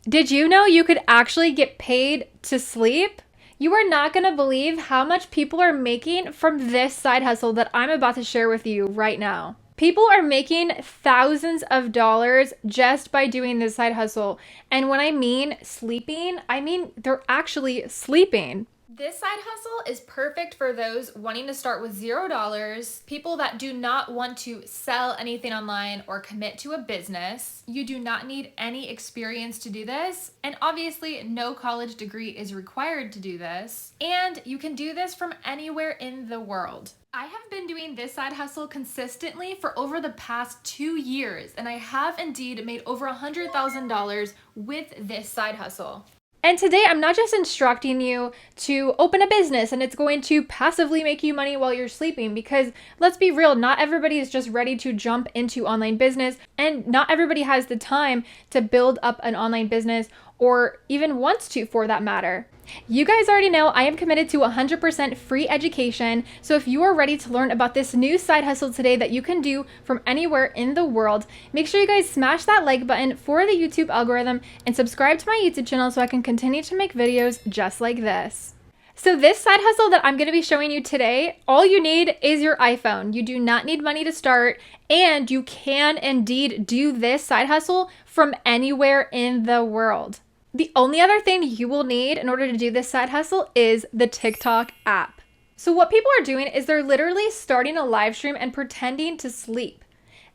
Did you know you could actually get paid to sleep? You are not going to believe how much people are making from this side hustle that I'm about to share with you right now. People are making thousands of dollars just by doing this side hustle. And when I mean sleeping, I mean they're actually sleeping. This side hustle is perfect for those wanting to start with $0, people that do not want to sell anything online or commit to a business. You do not need any experience to do this, and obviously no college degree is required to do this. And you can do this from anywhere in the world. I have been doing this side hustle consistently for over the past 2 years, and I have indeed made over $100,000 with this side hustle. And today I'm not just instructing you to open a business and it's going to passively make you money while you're sleeping, because let's be real, not everybody is just ready to jump into online business, and not everybody has the time to build up an online business, or even wants to for that matter. You guys already know I am committed to 100% free education, so if you are ready to learn about this new side hustle today that you can do from anywhere in the world, make sure you guys smash that like button for the YouTube algorithm and subscribe to my YouTube channel so I can continue to make videos just like this. So this side hustle that I'm going to be showing you today, all you need is your iPhone. You do not need money to start, and you can indeed do this side hustle from anywhere in the world. The only other thing you will need in order to do this side hustle is the TikTok app. So what people are doing is they're literally starting a live stream and pretending to sleep.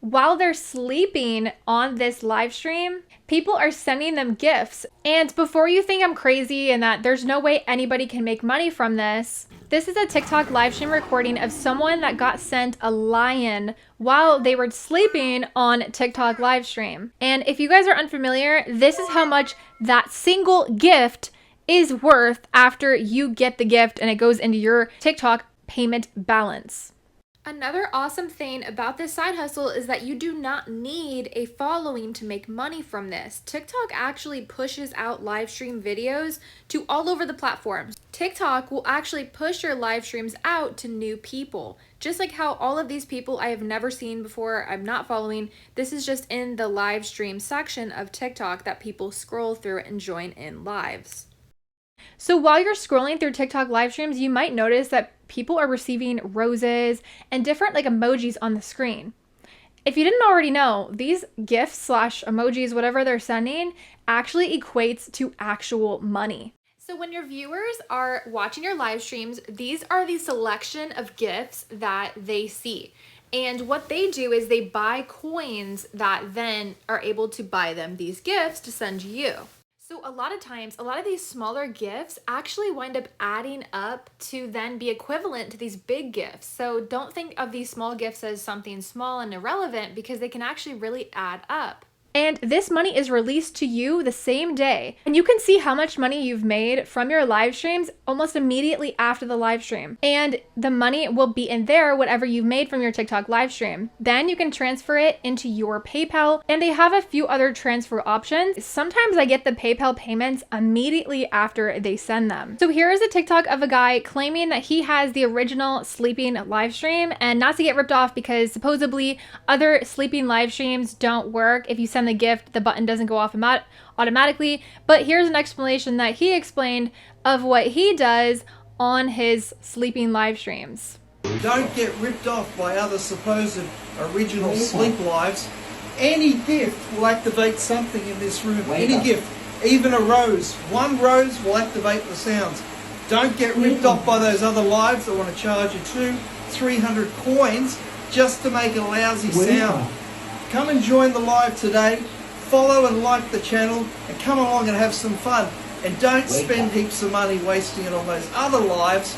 While they're sleeping on this live stream, people are sending them gifts. And before you think I'm crazy and that there's no way anybody can make money from this is a TikTok live stream recording of someone that got sent a lion while they were sleeping on TikTok live stream. And if you guys are unfamiliar, this is how much that single gift is worth after you get the gift and it goes into your TikTok payment balance. Another awesome thing about this side hustle is that you do not need a following to make money from this. TikTok actually pushes out live stream videos to all over the platforms. TikTok will actually push your live streams out to new people. Just like how all of these people I have never seen before, I'm not following, this is just in the live stream section of TikTok that people scroll through and join in lives. So while you're scrolling through TikTok live streams, you might notice that people are receiving roses and different emojis on the screen. If you didn't already know, these gifts / emojis, whatever they're sending, actually equates to actual money. So when your viewers are watching your live streams, these are the selection of gifts that they see. And what they do is they buy coins that then are able to buy them these gifts to send to you. So a lot of times, a lot of these smaller gifts actually wind up adding up to then be equivalent to these big gifts. So don't think of these small gifts as something small and irrelevant, because they can actually really add up. And this money is released to you the same day. And you can see how much money you've made from your live streams almost immediately after the live stream. And the money will be in there, whatever you've made from your TikTok live stream. Then you can transfer it into your PayPal, and they have a few other transfer options. Sometimes I get the PayPal payments immediately after they send them. So here is a TikTok of a guy claiming that he has the original sleeping live stream, and not to get ripped off, because supposedly other sleeping live streams don't work. If you send the gift, the button doesn't go off automatically. But here's an explanation that he explained of what he does on his sleeping live streams. Don't get ripped off by other supposed original sleep lives. Any gift will activate something in this room. Any gift, even a rose. One rose will activate the sounds. Don't get ripped off by those other lives that want to charge you 200-300 coins just to make a lousy sound. Come and join the live today, follow and like the channel, and come along and have some fun. And don't spend heaps of money wasting it on those other lives.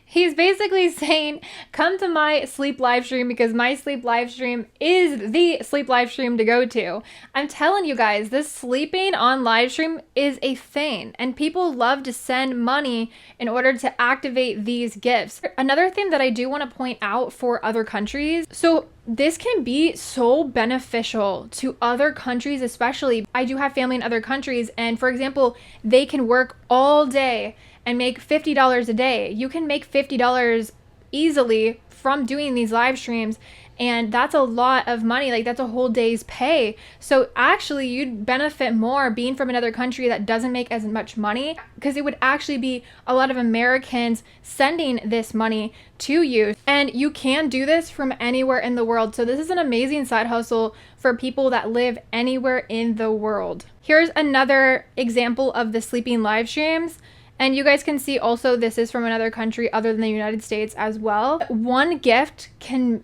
He's basically saying, come to my sleep live stream, because my sleep live stream is the sleep live stream to go to. I'm telling you guys, this sleeping on live stream is a thing, and people love to send money in order to activate these gifts. Another thing that I do want to point out for other countries, so this can be so beneficial to other countries, especially. I do have family in other countries, and for example, they can work all day and make $50 a day. You can make $50 easily from doing these live streams, And that's a lot of money. Like, that's a whole day's pay. So actually, you'd benefit more being from another country that doesn't make as much money, because it would actually be a lot of Americans sending this money to you. And you can do this from anywhere in the world. So this is an amazing side hustle for people that live anywhere in the world. Here's another example of the sleeping live streams. And you guys can see also this is from another country other than the United States as well. One gift can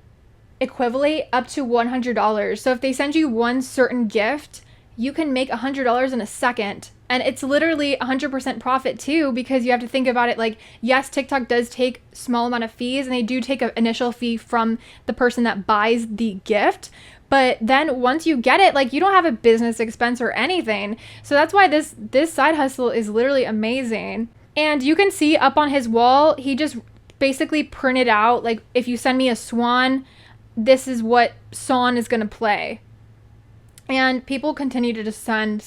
equivalent up to $100. So if they send you one certain gift, you can make $100 in a second. And it's literally 100% profit too, because you have to think about it like, yes, TikTok does take small amount of fees, and they do take an initial fee from the person that buys the gift. But then once you get it, like, you don't have a business expense or anything. So that's why this side hustle is literally amazing. And you can see up on his wall, he just basically printed out, like, if you send me a swan, this is what song is going to play. And people continue to just send.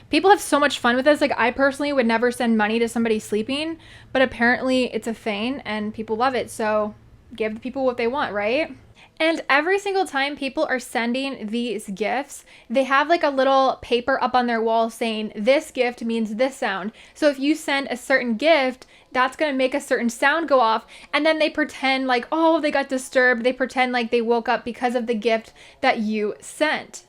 People have so much fun with this. Like, I personally would never send money to somebody sleeping, but apparently it's a thing and people love it. So give the people what they want, right? And every single time people are sending these gifts, they have like a little paper up on their wall saying this gift means this sound. So if you send a certain gift, that's going to make a certain sound go off. And then they pretend like, oh, they got disturbed. They pretend like they woke up because of the gift that you sent.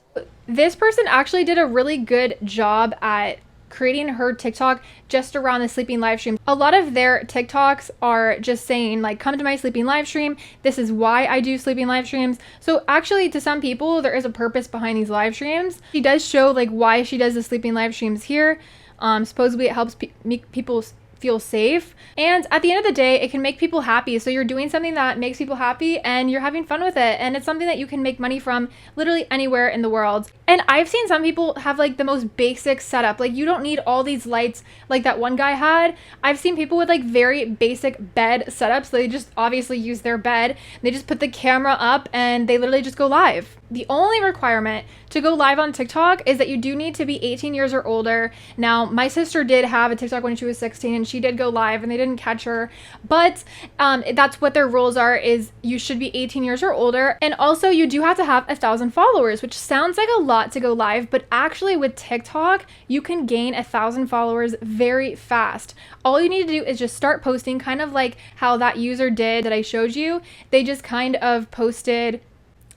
This person actually did a really good job at creating her TikTok just around the sleeping live stream. A lot of their TikToks are just saying like, come to my sleeping live stream. This is why I do sleeping live streams. So actually, to some people, there is a purpose behind these live streams. She does show like why she does the sleeping live streams here. Supposedly it helps make people feel safe, and at the end of the day, it can make people happy. So you're doing something that makes people happy and you're having fun with it, and it's something that you can make money from literally anywhere in the world. And I've seen some people have like the most basic setup. Like, you don't need all these lights like that one guy had. I've seen people with like very basic bed setups. They just obviously use their bed. They just put the camera up and they literally just go live. The only requirement to go live on TikTok is that you do need to be 18 years or older. Now, my sister did have a TikTok when she was 16 and she did go live and they didn't catch her, but that's what their rules are, is you should be 18 years or older. And also you do have to have 1,000 followers, which sounds like a lot to go live, but actually with TikTok, you can gain 1,000 followers very fast. All you need to do is just start posting, kind of like how that user did that I showed you. They just kind of posted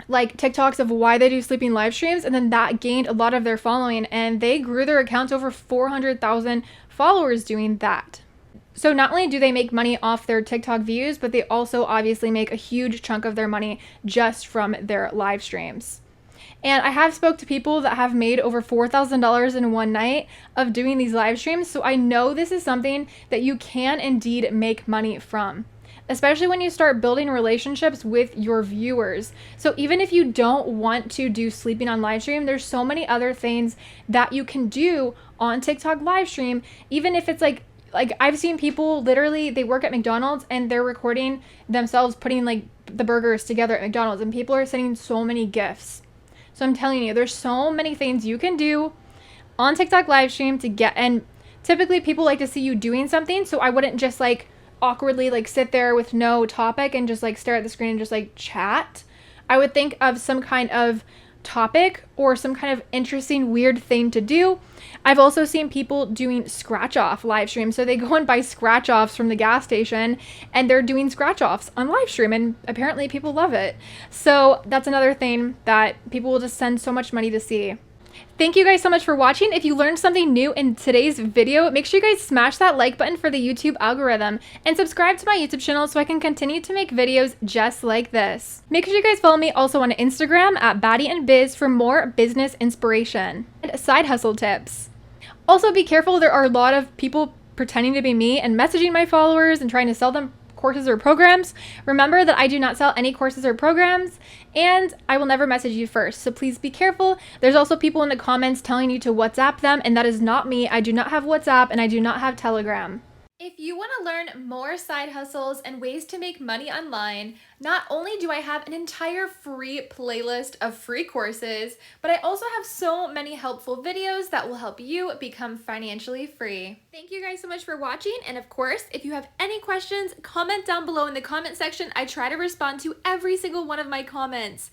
like TikToks of why they do sleeping live streams, and then that gained a lot of their following, and they grew their accounts over 400,000 followers doing that. So not only do they make money off their TikTok views, but they also obviously make a huge chunk of their money just from their live streams. And I have spoke to people that have made over $4,000 in one night of doing these live streams, so I know this is something that you can indeed make money from, especially when you start building relationships with your viewers. So even if you don't want to do sleeping on live stream, there's so many other things that you can do on TikTok live stream. Even if it's like I've seen people literally, they work at McDonald's and they're recording themselves putting like the burgers together at McDonald's, and people are sending so many gifts. So I'm telling you, there's so many things you can do on TikTok live stream to get, and typically people like to see you doing something. So I wouldn't just like awkwardly like sit there with no topic and just like stare at the screen and just like chat. I would think of some kind of topic or some kind of interesting weird thing to do. I've also seen people doing scratch off live stream. So they go and buy scratch offs from the gas station and they're doing scratch offs on live stream, and apparently people love it. So that's another thing that people will just send so much money to see. Thank you guys so much for watching. If you learned something new in today's video, make sure you guys smash that like button for the YouTube algorithm and subscribe to my YouTube channel so I can continue to make videos just like this. Make sure you guys follow me also on Instagram at BaddieandBiz for more business inspiration and side hustle tips. Also, be careful. There are a lot of people pretending to be me and messaging my followers and trying to sell them courses or programs. Remember that I do not sell any courses or programs, and I will never message you first, so please be careful. There's also people in the comments telling you to WhatsApp them, and that is not me. I do not have WhatsApp and I do not have Telegram. If you want to learn more side hustles and ways to make money online, not only do I have an entire free playlist of free courses, but I also have so many helpful videos that will help you become financially free. Thank you guys so much for watching, and of course, if you have any questions, comment down below in the comment section. I try to respond to every single one of my comments.